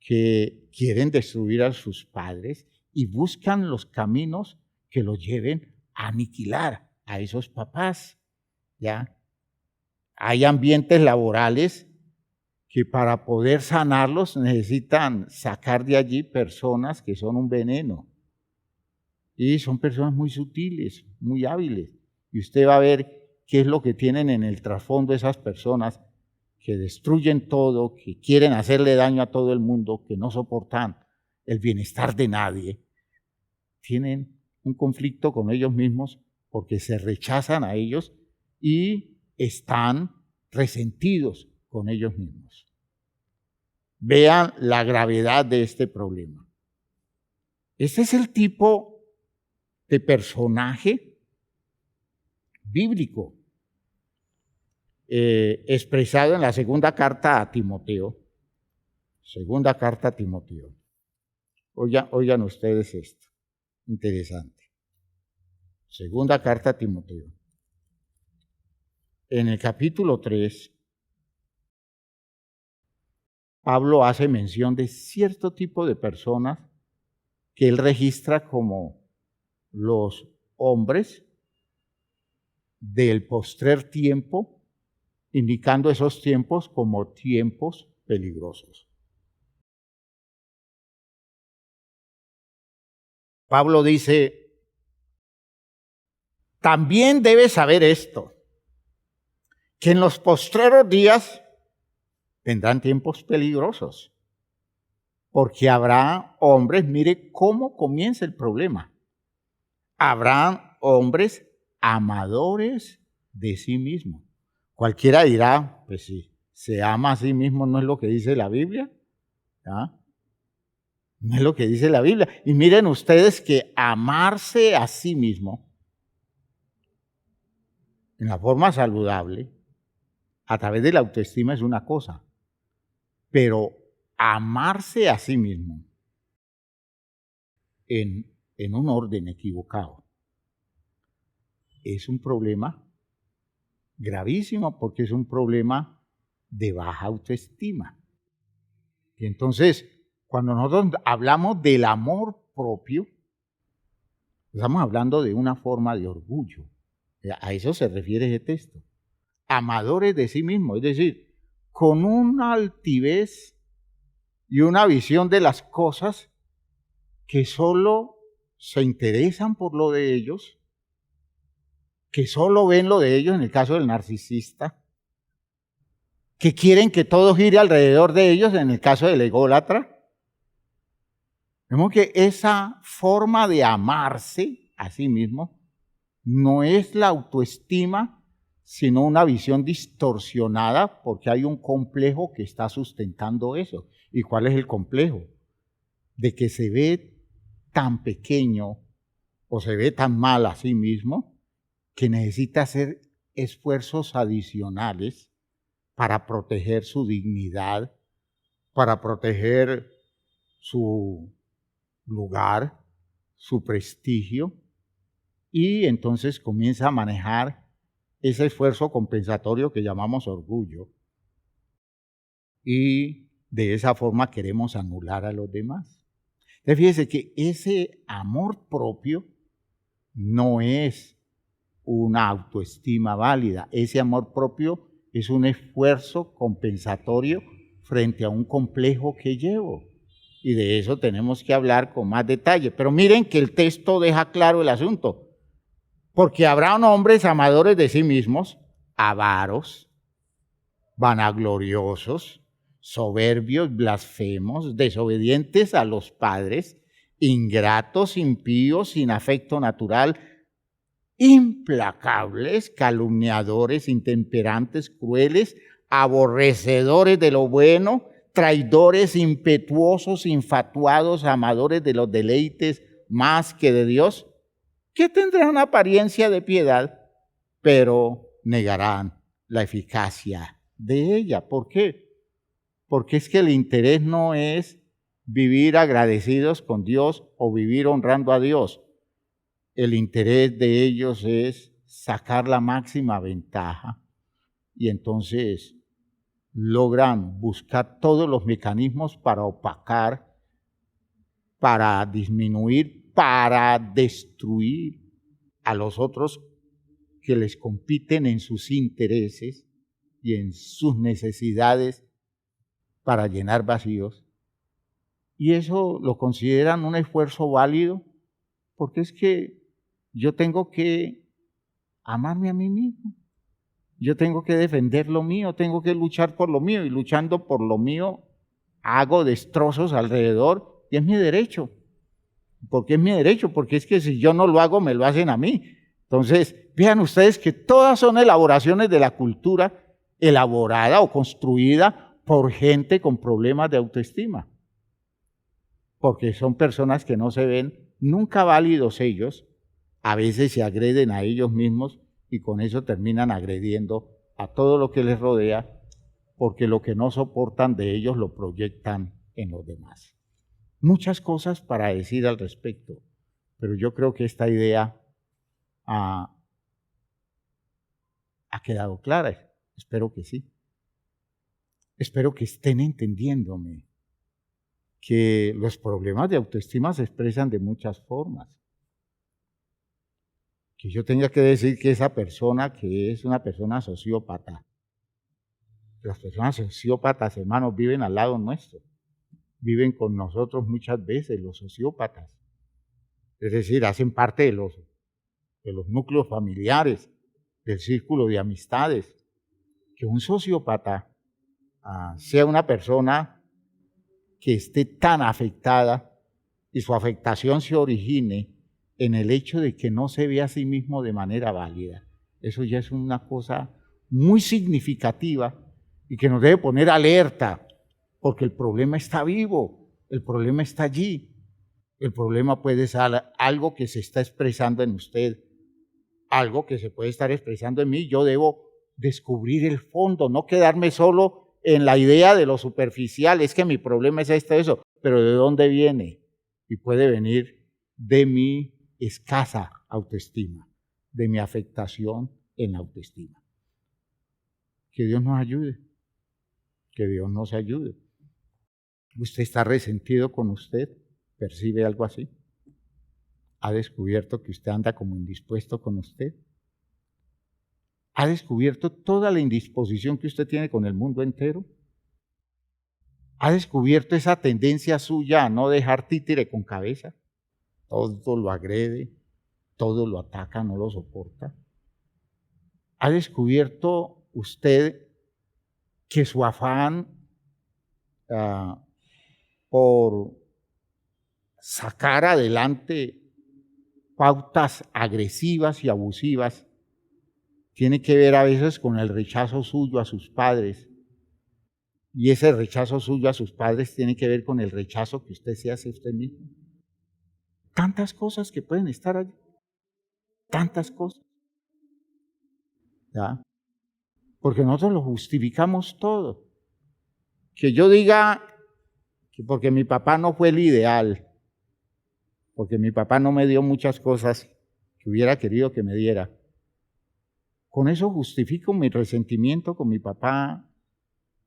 que quieren destruir a sus padres y buscan los caminos que los lleven a aniquilar a esos papás, ¿ya? Hay ambientes laborales que para poder sanarlos necesitan sacar de allí personas que son un veneno. Y son personas muy sutiles, muy hábiles. Y usted va a ver qué es lo que tienen en el trasfondo esas personas que destruyen todo, que quieren hacerle daño a todo el mundo, que no soportan el bienestar de nadie. Tienen un conflicto con ellos mismos porque se rechazan a ellos y están resentidos con ellos mismos. Vean la gravedad de este problema. Este es el tipo de personaje bíblico expresado en la segunda carta a Timoteo. Segunda carta a Timoteo. Oigan ustedes esto, interesante. Segunda carta a Timoteo. En el capítulo 3, Pablo hace mención de cierto tipo de personas que él registra como los hombres del postrer tiempo, indicando esos tiempos como tiempos peligrosos. Pablo dice, también debes saber esto, que en los postreros días vendrán tiempos peligrosos, porque habrá hombres, mire cómo comienza el problema, habrán hombres amadores de sí mismos. Cualquiera dirá, pues si se ama a sí mismo, ¿no es lo que dice la Biblia? ¿Ah? No es lo que dice la Biblia. Y miren ustedes que amarse a sí mismo en la forma saludable, a través de la autoestima es una cosa, pero amarse a sí mismo en un orden equivocado es un problema gravísimo porque es un problema de baja autoestima. Y entonces, cuando nosotros hablamos del amor propio, estamos hablando de una forma de orgullo. A eso se refiere ese texto. Amadores de sí mismos, es decir, con una altivez y una visión de las cosas que solo se interesan por lo de ellos, que solo ven lo de ellos en el caso del narcisista, que quieren que todo gire alrededor de ellos en el caso del ególatra. Vemos que esa forma de amarse a sí mismo no es la autoestima, sino una visión distorsionada porque hay un complejo que está sustentando eso. ¿Y cuál es el complejo? De que se ve tan pequeño o se ve tan mal a sí mismo que necesita hacer esfuerzos adicionales para proteger su dignidad, para proteger su lugar, su prestigio, y entonces comienza a manejar ese esfuerzo compensatorio que llamamos orgullo. Y de esa forma queremos anular a los demás. Entonces fíjese que ese amor propio no es una autoestima válida. Ese amor propio es un esfuerzo compensatorio frente a un complejo que llevo. Y de eso tenemos que hablar con más detalle. Pero miren que el texto deja claro el asunto. Porque habrá hombres amadores de sí mismos, avaros, vanagloriosos, soberbios, blasfemos, desobedientes a los padres, ingratos, impíos, sin afecto natural, implacables, calumniadores, intemperantes, crueles, aborrecedores de lo bueno, traidores, impetuosos, infatuados, amadores de los deleites más que de Dios, que tendrán apariencia de piedad, pero negarán la eficacia de ella. ¿Por qué? Porque es que el interés no es vivir agradecidos con Dios o vivir honrando a Dios. El interés de ellos es sacar la máxima ventaja y entonces logran buscar todos los mecanismos para opacar, para disminuir, para destruir a los otros que les compiten en sus intereses y en sus necesidades para llenar vacíos. Y eso lo consideran un esfuerzo válido, porque es que yo tengo que amarme a mí mismo. Yo tengo que defender lo mío, tengo que luchar por lo mío, y luchando por lo mío hago destrozos alrededor, y es mi derecho. ¿Por qué es mi derecho? Porque es que si yo no lo hago, me lo hacen a mí. Entonces, vean ustedes que todas son elaboraciones de la cultura elaborada o construida por gente con problemas de autoestima. Porque son personas que no se ven nunca válidos ellos, a veces se agreden a ellos mismos y con eso terminan agrediendo a todo lo que les rodea, porque lo que no soportan de ellos lo proyectan en los demás. Muchas cosas para decir al respecto, pero yo creo que esta idea ha quedado clara. Espero que sí. Espero que estén entendiéndome que los problemas de autoestima se expresan de muchas formas. Que yo tenga que decir que esa persona que es una persona sociópata, las personas sociópatas, hermanos, viven al lado nuestro, viven con nosotros muchas veces los sociópatas, es decir, hacen parte de los núcleos familiares, del círculo de amistades. Que un sociópata sea una persona que esté tan afectada y su afectación se origine en el hecho de que no se ve a sí mismo de manera válida. Eso ya es una cosa muy significativa y que nos debe poner alerta, porque el problema está vivo, el problema está allí. El problema puede ser algo que se está expresando en usted, algo que se puede estar expresando en mí. Yo debo descubrir el fondo, no quedarme solo en la idea de lo superficial, es que mi problema es eso, pero ¿de dónde viene? Y puede venir de mi escasa autoestima, de mi afectación en la autoestima. Que Dios nos ayude, que Dios nos ayude. ¿Usted está resentido con usted? ¿Percibe algo así? ¿Ha descubierto que usted anda como indispuesto con usted? ¿Ha descubierto toda la indisposición que usted tiene con el mundo entero? ¿Ha descubierto esa tendencia suya a no dejar títere con cabeza? Todo lo agrede, todo lo ataca, no lo soporta. ¿Ha descubierto usted que su afán por sacar adelante pautas agresivas y abusivas tiene que ver a veces con el rechazo suyo a sus padres? Y ese rechazo suyo a sus padres tiene que ver con el rechazo que usted se hace a usted mismo. Tantas cosas que pueden estar allí. Tantas cosas. ¿ya? Porque nosotros lo justificamos todo. Que yo diga que porque mi papá no fue el ideal, porque mi papá no me dio muchas cosas que hubiera querido que me diera, con eso justifico mi resentimiento con mi papá,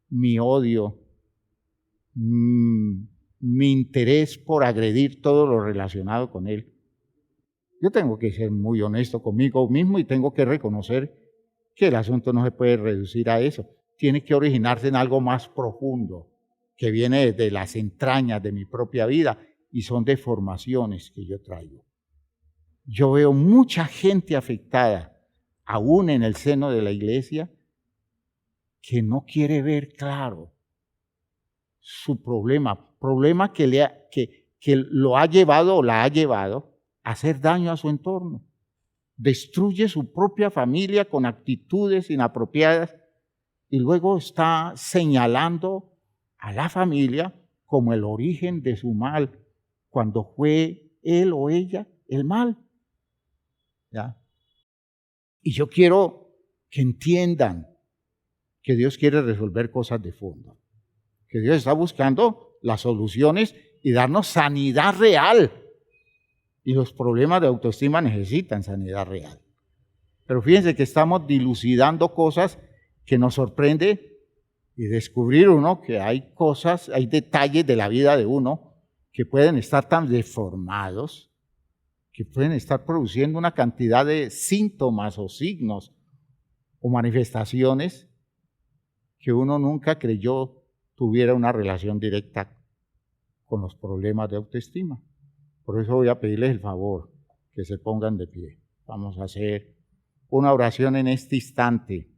mi odio, mi interés por agredir todo lo relacionado con él. Yo tengo que ser muy honesto conmigo mismo y tengo que reconocer que el asunto no se puede reducir a eso. Tiene que originarse en algo más profundo, que viene desde las entrañas de mi propia vida y son deformaciones que yo traigo. Yo veo mucha gente afectada, aún en el seno de la iglesia, que no quiere ver claro su problema que lo ha llevado o la ha llevado a hacer daño a su entorno. Destruye su propia familia con actitudes inapropiadas y luego está señalando a la familia como el origen de su mal, cuando fue él o ella el mal. ¿Ya? Y yo quiero que entiendan que Dios quiere resolver cosas de fondo, que Dios está buscando las soluciones y darnos sanidad real. Y los problemas de autoestima necesitan sanidad real. Pero fíjense que estamos dilucidando cosas que nos sorprende y descubrir uno que hay cosas, hay detalles de la vida de uno que pueden estar tan deformados, que pueden estar produciendo una cantidad de síntomas o signos o manifestaciones que uno nunca creyó tuviera una relación directa con los problemas de autoestima. Por eso voy a pedirles el favor que se pongan de pie. Vamos a hacer una oración en este instante,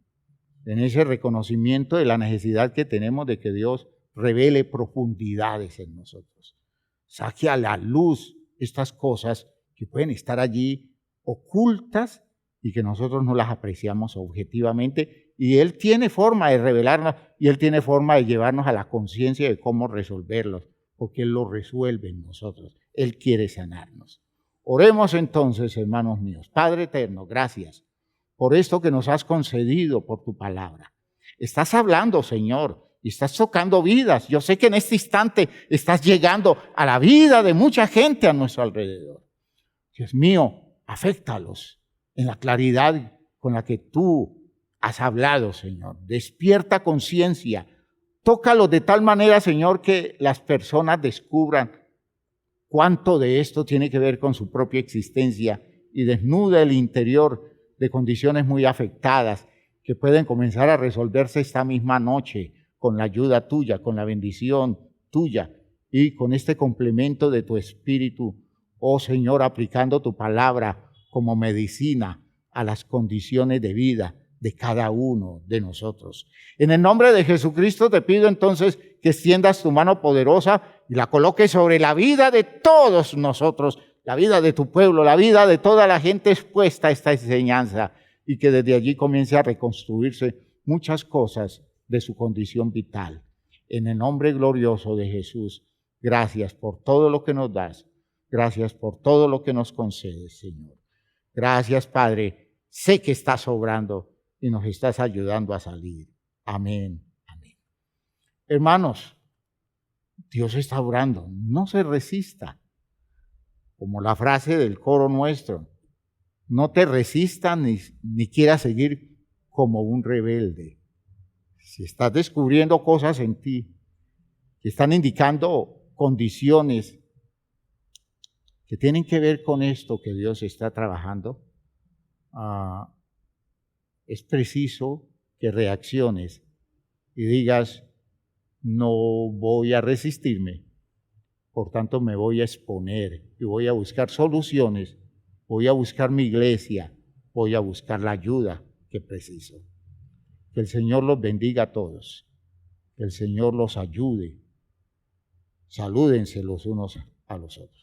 en ese reconocimiento de la necesidad que tenemos de que Dios revele profundidades en nosotros. Saque a la luz estas cosas que pueden estar allí ocultas y que nosotros no las apreciamos objetivamente. Y Él tiene forma de revelarnos y Él tiene forma de llevarnos a la conciencia de cómo resolverlos, porque Él lo resuelve en nosotros. Él quiere sanarnos. Oremos entonces, hermanos míos. Padre eterno, gracias por esto que nos has concedido por tu palabra. Estás hablando, Señor, y estás tocando vidas. Yo sé que en este instante estás llegando a la vida de mucha gente a nuestro alrededor. Dios mío, aféctalos en la claridad con la que tú has hablado, Señor. Despierta conciencia. Tócalos de tal manera, Señor, que las personas descubran cuánto de esto tiene que ver con su propia existencia y desnuda el interior de condiciones muy afectadas que pueden comenzar a resolverse esta misma noche con la ayuda tuya, con la bendición tuya y con este complemento de tu Espíritu, oh Señor, aplicando tu palabra como medicina a las condiciones de vida de cada uno de nosotros. En el nombre de Jesucristo te pido entonces que extiendas tu mano poderosa y la coloques sobre la vida de todos nosotros, la vida de tu pueblo, la vida de toda la gente expuesta a esta enseñanza y que desde allí comience a reconstruirse muchas cosas de su condición vital. En el nombre glorioso de Jesús, gracias por todo lo que nos das, gracias por todo lo que nos concedes, Señor. Gracias, Padre, sé que estás obrando y nos estás ayudando a salir. Amén, amén. Hermanos, Dios está obrando, no se resista. Como la frase del coro nuestro, no te resistas ni quieras seguir como un rebelde. Si estás descubriendo cosas en ti que están indicando condiciones que tienen que ver con esto que Dios está trabajando, es preciso que reacciones y digas, no voy a resistirme, por tanto me voy a exponer y voy a buscar soluciones, voy a buscar mi iglesia, voy a buscar la ayuda que preciso. Que el Señor los bendiga a todos, que el Señor los ayude. Salúdense los unos a los otros.